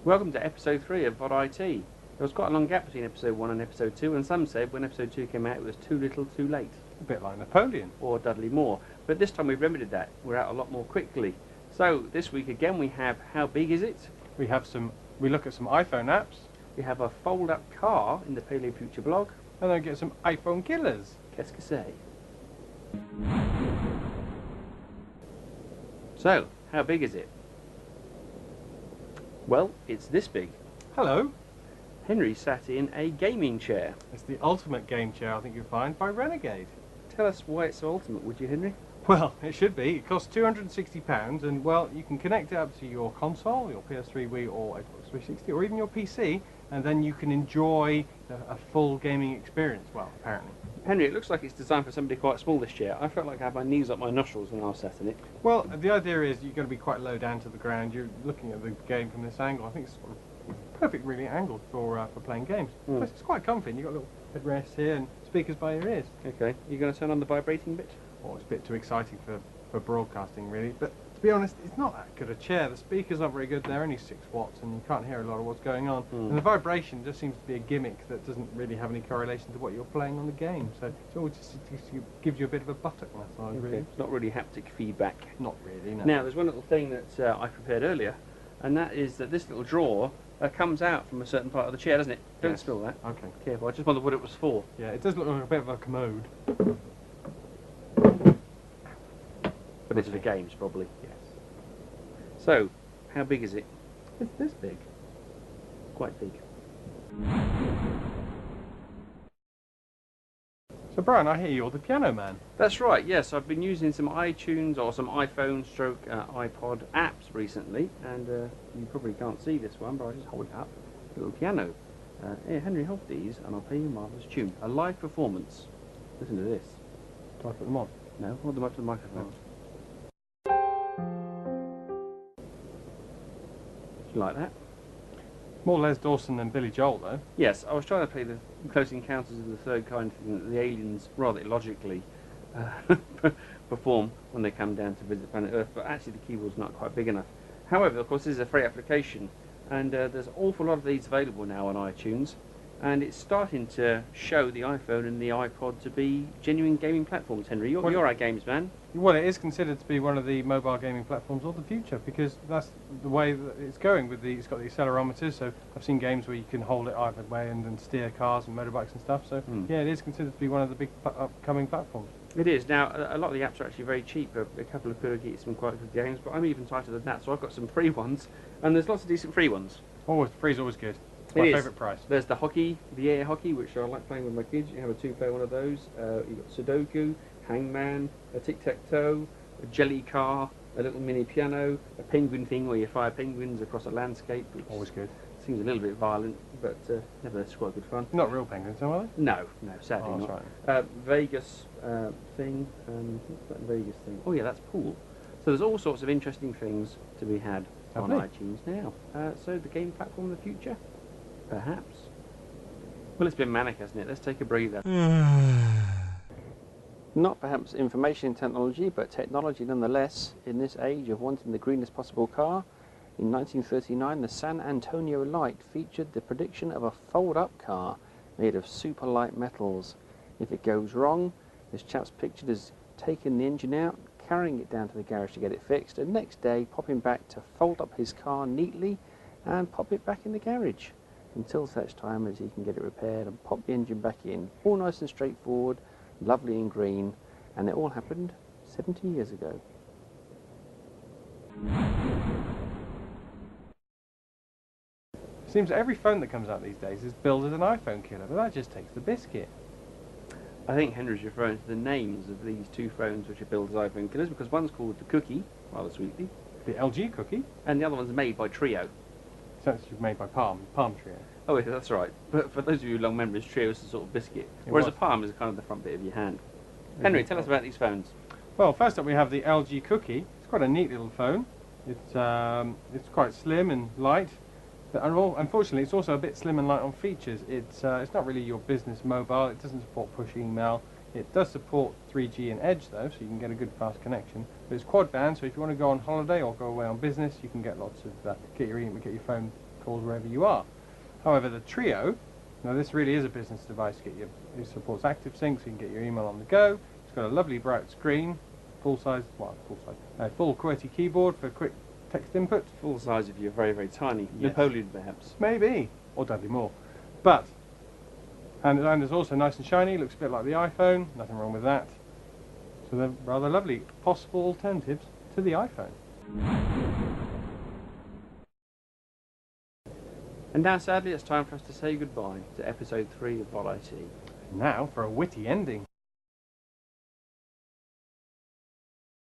Welcome to episode 3 of VoddIT. There was quite a long gap between episode 1 and episode 2, and some said when episode 2 came out it was too little too late. A bit like Napoleon. Or Dudley Moore. But this time we've remedied that. We're out a lot more quickly. So this week again we have How Big Is It? We look at some iPhone apps. We have a fold-up car in the Paleo Future blog. And then get some iPhone killers. Qu'est-ce que c'est? So, how big is it? Well, it's this big. Hello. Henry sat in a gaming chair. It's the ultimate game chair I think you'll find by Renegade. Tell us why it's so ultimate, would you, Henry? Well, it should be. It costs £260 and, well, you can connect it up to your console, your PS3, Wii or Xbox 360 or even your PC, and then you can enjoy a full gaming experience, well, apparently. Henry, it looks like it's designed for somebody quite small, this chair. I felt like I had my knees up my nostrils when I was sat in it. Well, the idea is you're going to be quite low down to the ground. You're looking at the game from this angle. I think it's sort of perfectly really angled for playing games. Plus, it's quite comfy, and you've got a little headrest here and speakers by your ears. Okay, you're going to turn on the vibrating bit? Oh, it's a bit too exciting for broadcasting, really. But to be honest, it's not that good a chair. The speakers aren't very good. They're only 6 watts, and you can't hear a lot of what's going on. And the vibration just seems to be a gimmick that doesn't really have any correlation to what you're playing on the game. So it always just gives you a bit of a buttock massage, really. It's not really haptic feedback. Not really, no. Now, there's one little thing that I prepared earlier, and that is that this little drawer comes out from a certain part of the chair, doesn't it? Don't spill that. Okay. Careful, I just wondered what it was for. Yeah, it does look like a bit of a commode. But it's for games, probably. Yes. So, how big is it? It's this big. Quite big. So Brian, I hear you're the piano man. That's right, yes. I've been using some iTunes or some iPhone stroke iPod apps recently, and you probably can't see this one, but I'll just hold it up. A little piano. Here, Henry, hold these, and I'll play you a marvellous tune. A live performance. Listen to this. Do I put them on? No, hold them up to the microphone. Oh. You like that? More Les Dawson than Billy Joel, though. Yes, I was trying to play the Close Encounters of the Third Kind thing that the aliens rather illogically perform when they come down to visit planet Earth, but actually the keyboard's not quite big enough. However, of course, this is a free application, and there's an awful lot of these available now on iTunes, and it's starting to show the iPhone and the iPod to be genuine gaming platforms, Henry. You're our games man. Well, it is considered to be one of the mobile gaming platforms of the future because that's the way that it's going. It's got the accelerometers, so I've seen games where you can hold it either way and steer cars and motorbikes and stuff. So yeah, it is considered to be one of the big upcoming platforms. It is. Now, a lot of the apps are actually very cheap. A couple of quid get some quite good games, but I'm even tighter than that. So I've got some free ones, and there's lots of decent free ones. Always free's always good. It's my favourite price. There's the hockey, the air hockey, which I like playing with my kids. You have a 2-player one of those. You've got Sudoku, Hangman, a tic-tac-toe, a jelly car, a little mini piano, a penguin thing where you fire penguins across a landscape. Always good. Seems a little bit violent, but nevertheless quite good fun. Not real penguins, are they? No, sadly not. Right. Vegas thing. What's that Vegas thing? Oh yeah, that's pool. So there's all sorts of interesting things to be had on iTunes now. So the game platform of the future? Perhaps. Well, it's been manic, hasn't it? Let's take a breather. Not perhaps information technology, but technology nonetheless. In this age of wanting the greenest possible car, in 1939 the San Antonio Light featured the prediction of a fold-up car made of super light metals. If it goes wrong, this chap's pictured as taking the engine out, carrying it down to the garage to get it fixed, and next day popping back to fold up his car neatly and pop it back in the garage until such time as he can get it repaired and pop the engine back in. All nice and straightforward, lovely and green, and it all happened 70 years ago. Seems every phone that comes out these days is billed as an iPhone killer, but that just takes the biscuit. I think Henry's referring to the names of these two phones which are billed as iPhone killers, because one's called the Cookie, rather sweetly. The LG Cookie? And the other one's made by Trio. It's actually made by Palm Trio. Oh, yeah, that's right. But for those of you long memories, Trio is a sort of biscuit, whereas a palm is kind of the front bit of your hand. Henry, tell us about these phones. Well, first up we have the LG Cookie. It's quite a neat little phone. It's quite slim and light. But unfortunately, it's also a bit slim and light on features. It's not really your business mobile. It doesn't support push email. It does support 3G and Edge though, so you can get a good fast connection. But it's quad band, so if you want to go on holiday or go away on business, you can get lots of get your phone calls wherever you are. However, the Trio, now this really is a business device. It supports ActiveSync, so you can get your email on the go. It's got a lovely bright screen, full QWERTY keyboard for quick text input. Full size if you're very, very tiny. Yes. Napoleon perhaps. Maybe, or Dudley Moore. But, and it's also nice and shiny, looks a bit like the iPhone, nothing wrong with that. So they're rather lovely, possible alternatives to the iPhone. And now sadly it's time for us to say goodbye to episode 3 of VoddIT. Now for a witty ending.